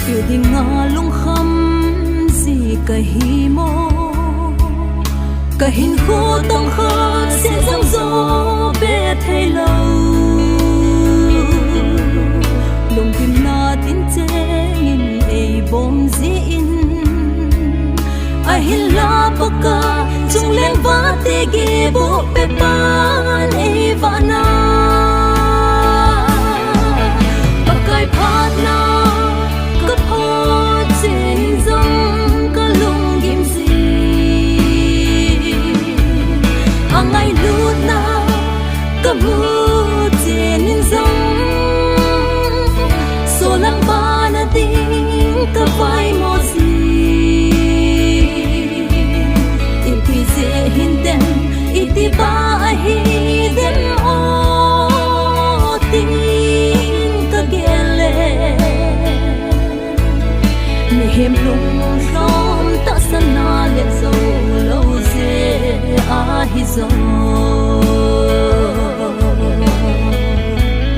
tiêu thì ngã lung khăm gì cả hi mô cả hình khô tâm khát sẽ rong gió bé thay lâu lùng tim na tin che nghìn ai bom zin ai hin la baka chung lên vã te ge bo pe pan ai vana bakai phat na ka pho chen zong ka lung gim si angai lut na ka mu chen zong so lang ba na ding ka vai mo si hindem iti ba hidem o ting kagele mehem lung som ta sana le zo